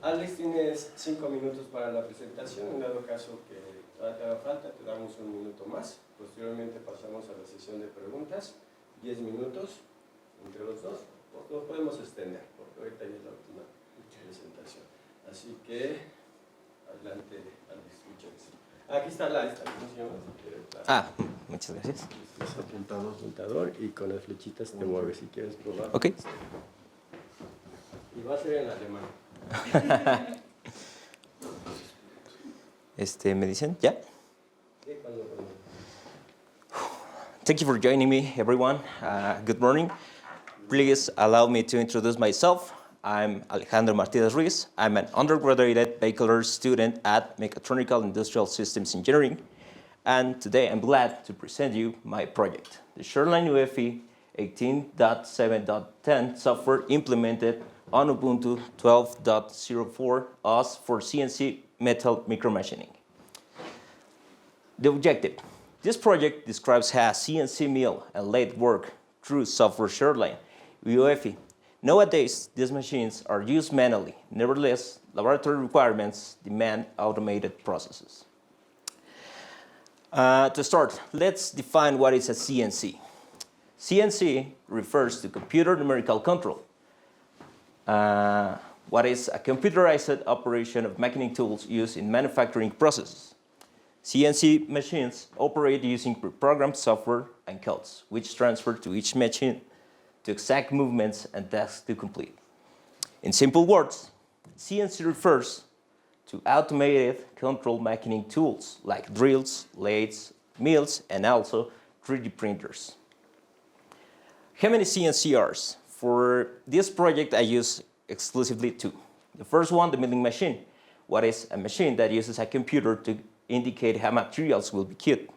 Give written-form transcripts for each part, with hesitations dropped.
Alex, tienes 5 minutos para la presentación. En dado caso que te haga falta, te damos un minuto más. Posteriormente pasamos a la sesión de preguntas, 10 minutos entre los dos. Lo podemos extender, porque ahorita ya es la última presentación. Así que, adelante, Alex, muchas gracias. Aquí está la esta, ¿cómo se llama? Muchas gracias. Es apuntador y con las flechitas te mueves si quieres probar. Ok. Y va a ser en alemán. ¿Me dicen? ¿Ya? Thank you for joining me, everyone. Good morning. Please allow me to introduce myself. I'm Alejandro Martinez Ruiz. I'm an undergraduate bachelor's student at Mechatronical Industrial Systems Engineering. And today I'm glad to present you my project, the Sherline UEFI-18.7.10 software implemented on Ubuntu 12.04 OS for CNC metal micromachining. The objective. This project describes how CNC mill and lathe work through software Sherline UEFI. Nowadays, these machines are used manually. Nevertheless, laboratory requirements demand automated processes. To start, let's define what is a CNC. CNC refers to computer numerical control. What is a computerized operation of machining tools used in manufacturing processes. CNC machines operate using pre-programmed software and codes, which transfer to each machine to exact movements and tasks to complete. In simple words, CNC refers to automated control machining tools like drills, lathes, mills, and also 3D printers. How many CNCRs? For this project, I use exclusively 2. The first one, the milling machine. What is a machine that uses a computer to indicate how materials will be cut.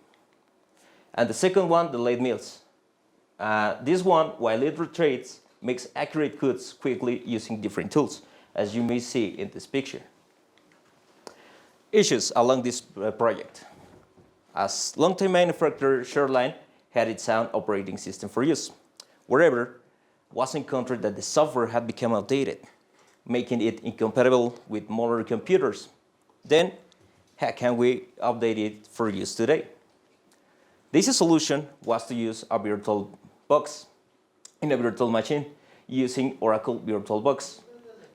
And the second one, the lathe mills. This one, while it rotates, makes accurate cuts quickly using different tools, as you may see in this picture. Issues along this project. As long-time manufacturer, Sherline had its own operating system for use. However, was encountered that the software had become outdated, making it incompatible with modern computers. Then, how can we update it for use today? The easy solution was to use a virtual box in a virtual machine using Oracle VirtualBox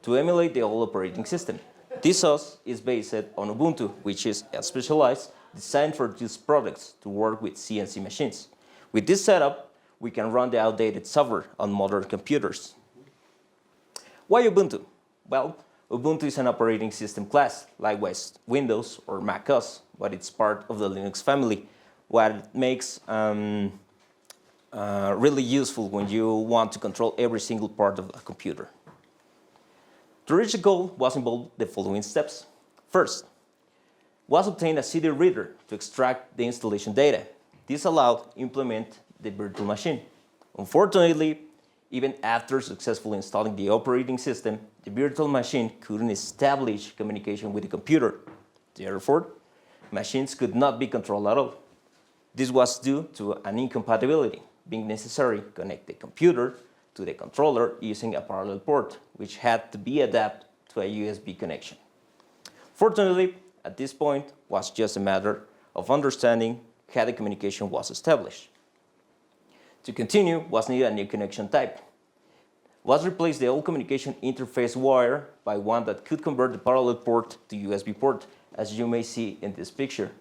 to emulate the old operating system. This OS is based on Ubuntu, which is a specialized designed for these products to work with CNC machines. With this setup, we can run the outdated software on modern computers. Why Ubuntu? Well, Ubuntu is an operating system class, likewise Windows or Mac OS, but it's part of the Linux family, what makes really useful when you want to control every single part of a computer. To reach the goal was involved the following steps. First, was obtain a CD reader to extract the installation data. This allowed implement the virtual machine. Unfortunately, even after successfully installing the operating system, the virtual machine couldn't establish communication with the computer. Therefore, machines could not be controlled at all. This was due to an incompatibility, being necessary to connect the computer to the controller using a parallel port, which had to be adapted to a USB connection. Fortunately, at this point, it was just a matter of understanding how the communication was established. To continue, was needed a new connection type. Was replaced the old communication interface wire by one that could convert the parallel port to USB port, as you may see in this picture.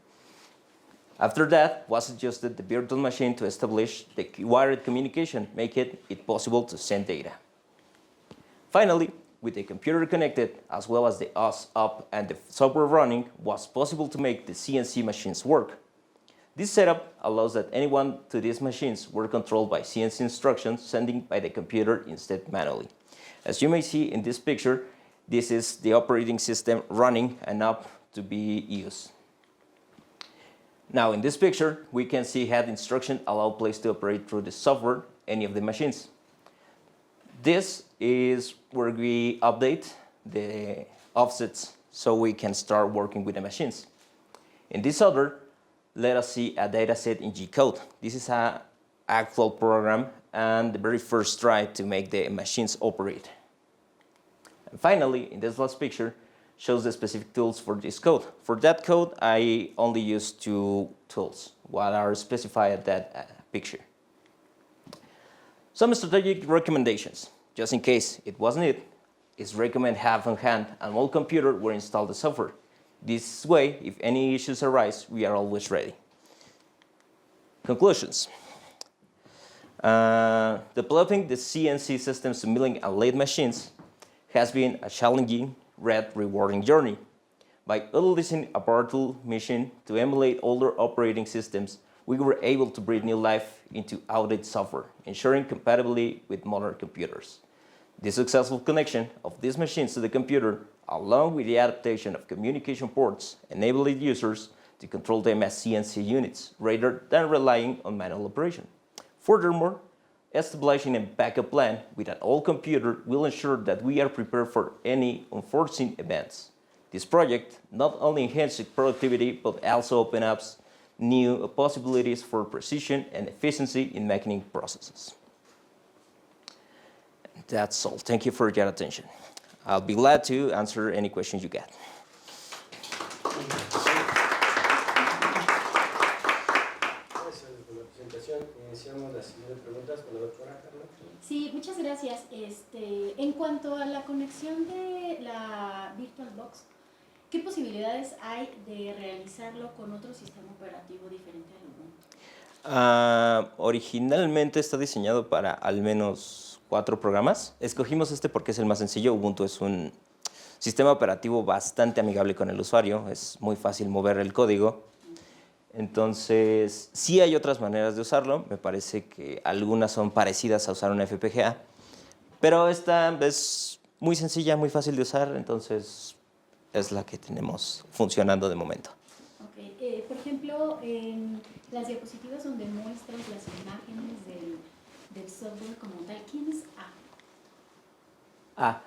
After that, was adjusted the virtual machine to establish the wired communication, making it possible to send data. Finally, with the computer connected, as well as the OS up and the software running, was possible to make the CNC machines work. This setup allows that anyone to these machines were controlled by CNC instructions sending by the computer instead manually. As you may see in this picture, this is the operating system running and up to be used. Now in this picture, we can see how the instruction allow place to operate through the software any of the machines. This is where we update the offsets so we can start working with the machines. In this order, let us see a data set in G-code. This is an actual program and the very first try to make the machines operate. And finally, in this last picture, shows the specific tools for this code. For that code, I only use 2 tools, what are specified at that picture. Some strategic recommendations. Just in case it wasn't it, is recommend have on hand an old computer where install the software. This way, if any issues arise, we are always ready. Conclusions. Developing the CNC systems to milling and lathe machines has been a challenging yet rewarding journey. By utilizing a virtual machine to emulate older operating systems, we were able to breathe new life into outdated software, ensuring compatibility with modern computers. The successful connection of these machines to the computer, along with the adaptation of communication ports, enabled users to control them as CNC units, rather than relying on manual operation. Furthermore, establishing a backup plan with an old computer will ensure that we are prepared for any unforeseen events. This project not only enhances productivity, but also opens up new possibilities for precision and efficiency in machining processes. That's all. Thank you for your attention. I'll be glad to answer any questions you get. Gracias por la presentación. Iniciamos las siguientes preguntas con la doctora Carla. Sí, muchas gracias. En cuanto a la conexión de la VirtualBox, ¿qué posibilidades hay de realizarlo con otro sistema operativo diferente al Ubuntu? Originalmente está diseñado para al menos 4 programas. Escogimos este porque es el más sencillo. Ubuntu es un sistema operativo bastante amigable con el usuario. Es muy fácil mover el código. Entonces, sí hay otras maneras de usarlo. Me parece que algunas son parecidas a usar una FPGA. Pero esta es muy sencilla, muy fácil de usar. Entonces, es la que tenemos funcionando de momento. Okay. Por ejemplo, en las diapositivas donde muestras las imágenes del software como tal, ¿quién es A?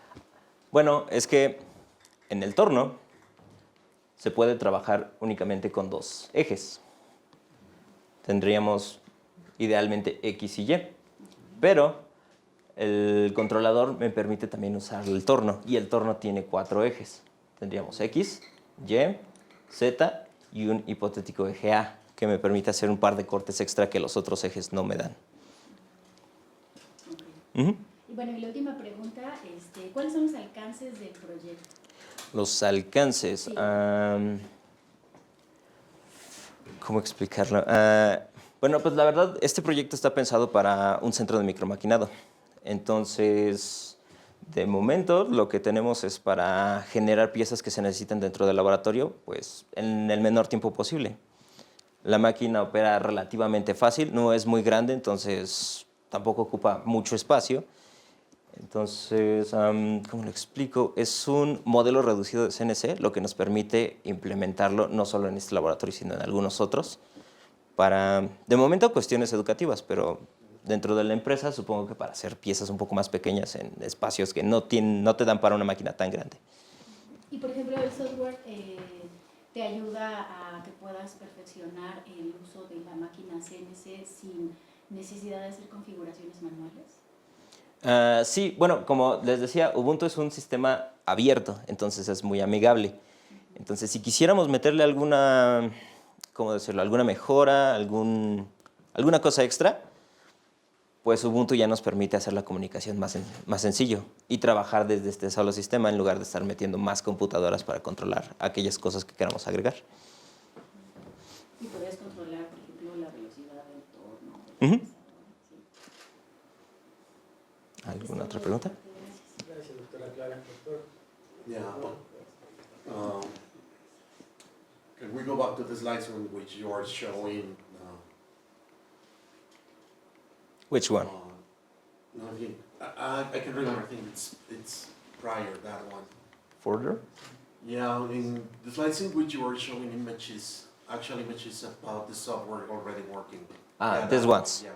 Bueno, es que en el torno se puede trabajar únicamente con 2 ejes. Tendríamos idealmente X y Y, pero el controlador me permite también usar el torno, y el torno tiene 4 ejes. Tendríamos X, Y, Z y un hipotético eje A, que me permite hacer un par de cortes extra que los otros ejes no me dan. Okay. Y bueno, y la última pregunta, ¿cuáles son los alcances del proyecto? Los alcances. Sí. ¿Cómo explicarlo? Bueno, pues la verdad, este proyecto está pensado para un centro de micromaquinado. Entonces, de momento, lo que tenemos es para generar piezas que se necesitan dentro del laboratorio, pues en el menor tiempo posible. La máquina opera relativamente fácil, no es muy grande, entonces tampoco ocupa mucho espacio. Entonces, ¿cómo lo explico? Es un modelo reducido de CNC, lo que nos permite implementarlo no solo en este laboratorio, sino en algunos otros, para, de momento, cuestiones educativas, pero dentro de la empresa supongo que para hacer piezas un poco más pequeñas en espacios que no te dan para una máquina tan grande. Y, por ejemplo, el software te ayuda a que puedas perfeccionar el uso de la máquina CNC sin necesidad de hacer configuraciones manuales. Sí, bueno, como les decía, Ubuntu es un sistema abierto, entonces es muy amigable. Entonces, si quisiéramos meterle alguna, ¿cómo decirlo?, alguna mejora, alguna cosa extra, pues Ubuntu ya nos permite hacer la comunicación más sencillo y trabajar desde este solo sistema en lugar de estar metiendo más computadoras para controlar aquellas cosas que queramos agregar. Y podrías controlar, por ejemplo, la velocidad del torno. ¿Alguna otra pregunta? Gracias, doctora Clara. Doctor. Yeah. Can we go back to the slides on which you are showing? Which one? No, I can remember. I think it's prior that one. Further? Yeah, in the slides in which you were showing images, actually images about the software already working. These ones. Yeah.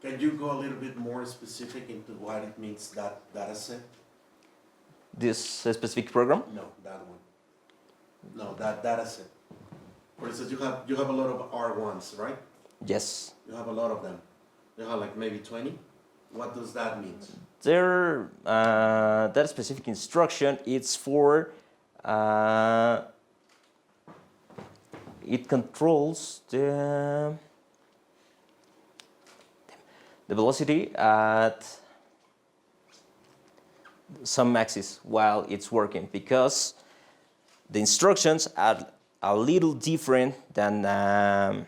Can you go a little bit more specific into what it means, that data set? This specific program? No, that one. No, that data set. For instance, you have a lot of R1s, right? Yes. You have a lot of them. You have like maybe 20. What does that mean? There, that specific instruction, it's for, it controls the velocity at some axis while it's working, because the instructions are a little different than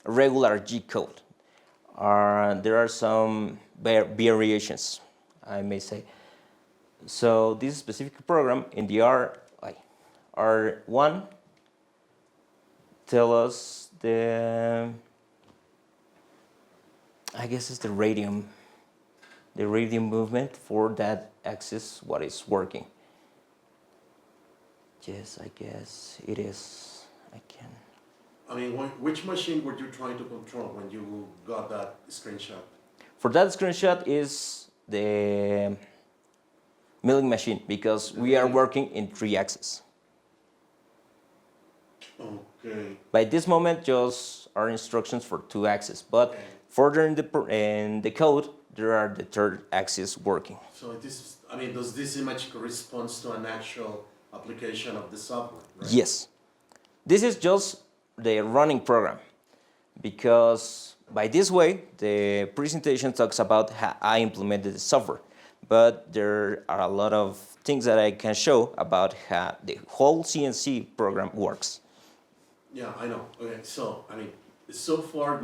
regular G code. There are some variations, I may say. So this specific program in the R1 tell us the, I guess it's the radium movement for that axis, what is working. Yes, I guess it is. I can. I mean, which machine were you trying to control when you got that screenshot? For that screenshot is the milling machine, because we are working in 3 axes. Okay. By this moment, just our instructions for 2 axes, but Okay. further in the code, there are the 3rd axis working. So this, I mean, does this image correspond to an actual application of the software, right? Yes. This is just the running program, because by this way, the presentation talks about how I implemented the software, but there are a lot of things that I can show about how the whole CNC program works. Yeah, I know. Okay, so, I mean, so far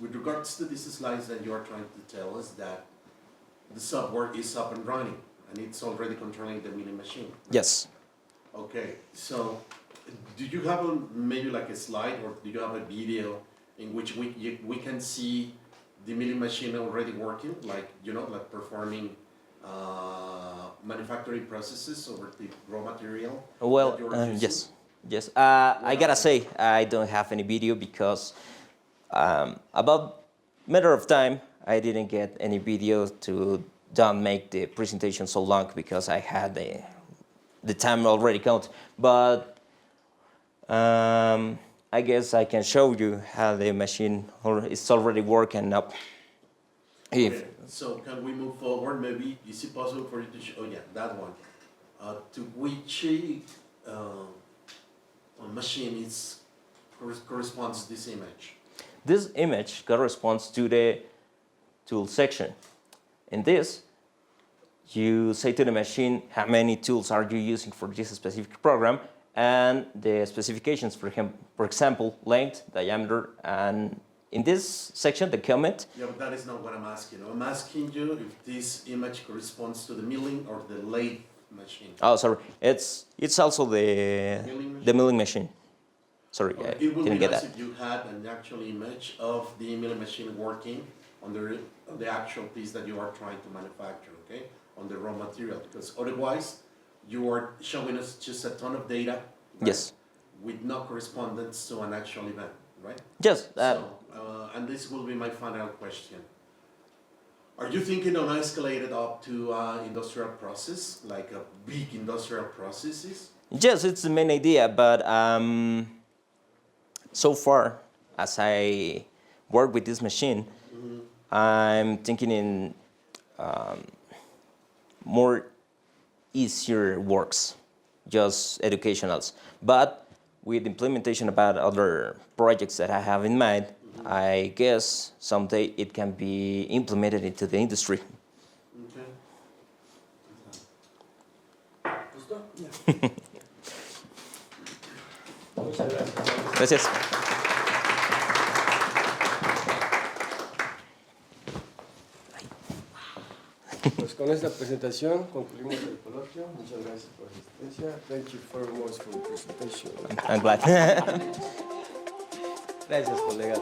with regards to these slides that you are trying to tell us that the software is up and running and it's already controlling the milling machine. Right? Yes. Okay, so do you have maybe like a slide, or do you have a video in which we can see the milling machine already working, like, you know, like performing manufacturing processes over the raw material? Well, that you're using? yes. Yes. I gotta say, I don't have any video because about matter of time, I didn't get any video to don't make the presentation so long, because I had the time already count. But I guess I can show you how the machine is already working up. Okay, so can we move forward? Maybe is it possible for you to show? Oh yeah, that one. To which machine corresponds this image? This image corresponds to the tool section. In this, you say to the machine how many tools are you using for this specific program, and the specifications, for example, length, diameter, and in this section, the comment. Yeah, but that is not what I'm asking. I'm asking you if this image corresponds to the milling or the lathe machine. Oh, sorry. It's also the milling machine. Sorry, I It would didn't be get nice that. if you had an actual image of the milling machine working on the actual piece that you are trying to manufacture, okay? On the raw material, because otherwise you are showing us just a ton of data, right? Yes. With no correspondence to an actual event, right? Yes. And this will be my final question. Are you thinking of escalated up to industrial process, like a big industrial processes? Yes, it's the main idea, but so far, as I work with this machine, I'm thinking in more easier works, just educationals. But with implementation about other projects that I have in mind, I guess someday it can be implemented into the industry. Okay. Muchas gracias. Gracias. Pues con esta presentación concluimos el coloquio. Muchas gracias por la asistencia. Thank you very much for the presentation. I'm glad. Gracias, colega.